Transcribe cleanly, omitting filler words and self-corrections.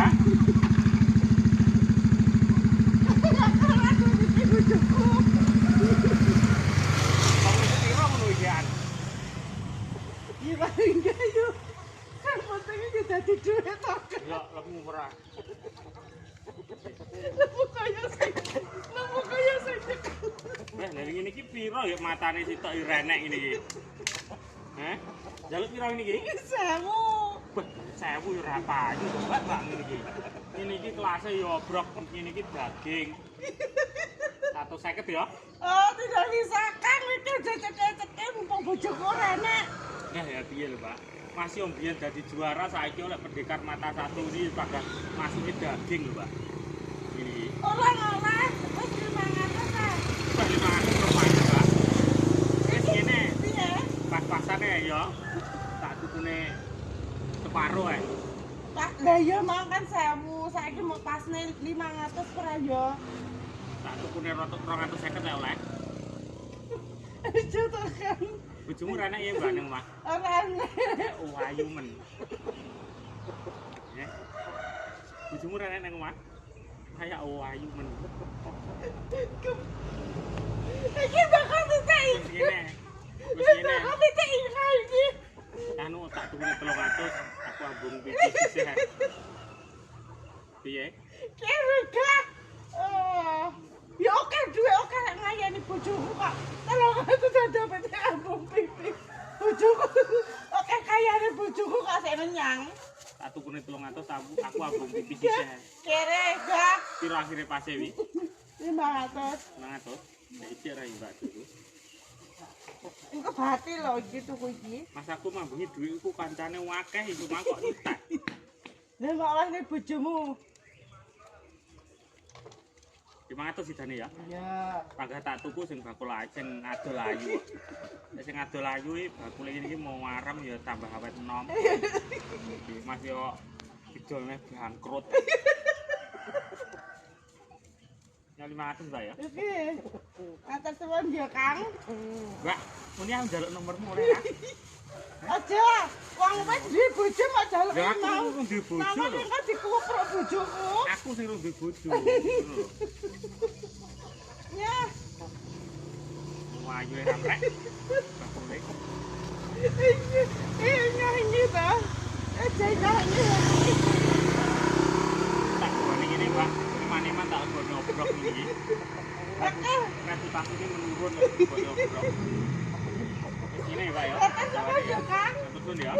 Mbak. Iya paling enggak yuk. Kan pentingnya kita jadi duit toh. Ya, lebih murah. Nemu kaya sing. Wah, dari ini ki piro ya matane sitok renek ini ki. Heh? Jaluk piro ini ki? Sewu. Wah, 1000 ya ora payu, Mbak ngene iki. Ini iki kelasnya ya obrok, ini iki daging. 150 ya. Oh, tidak bisa kan iki cecek-ceceke mumpung bojoku renek. Nah ya piye lho, Pak. Masih om biyen dadi juara saiki oleh pendekar mata satu ini pada masuke daging lho, Pak. Ini. Ora wis 500 ah. Wah, 500 rupanya, Pak. Wis ngene, Piye? pas-pasane ya. Tak tukune separuh ae. Pak, lah ya mau kan 1000, saiki mau pasne 500 per ya. Tak tukune 250 lek oleh. Aja to kan. Bojomu renek ya Mbak nang omah. Ora enek. Oh, ayu men. Ya. Bojomu renek nang omah. Kayak ayu men. Iki bakal ditai. Wis ngene. Wis Wis ngene. bakal ditai iki. Anu tak tukune 300, aku ambung pipis sisih. Piye? Kira gak. Oh. Ya oke duwe oke lek ngayani bojoku kok. Tolong aku dapat ambung pipi. Bojoku oke kayane bojoku kok sik menyang. Tak tukune 300, aku ambung pipis sisih. Kira gak. Piro akhire pase wi? 500. 500. Nek iki ra Mbak tuku. Engko bati lho iki tuku iki. Mas aku mambungi dhuwitku kancane akeh iku mah kok entek. Lah kok oleh bojomu. 500 sidane ya. Ya. Pagah tak tuku sing bakul sing adol ayu. Nek sing adol ayu iki bakule iki mau warem ya tambah awet enom. Iki Mas yo idolne bangkrut. Ya 500 Mbak ya. Iki. Atas suwun ya, Kang. Mbak, muni aku njaluk nomormu oleh ya. Aja, wong wis duwe bojo mak jaluk Ya aku mau. urung duwe bojo Nama lho. kan dikuprok bojoku. Aku sing urung duwe bojo. Ngono lho. Ya. Wah, ayu ra rek. Bakule. Nyanyi ta. Nyanyi. Tak gone ngene, Mbak. Iman-iman tak gone obrok iki. Oke. Reputasi ini menurun ya, gone obrok. Wis ngene ya, Pak ya. Atas suwun ya, Kang. Betul ya.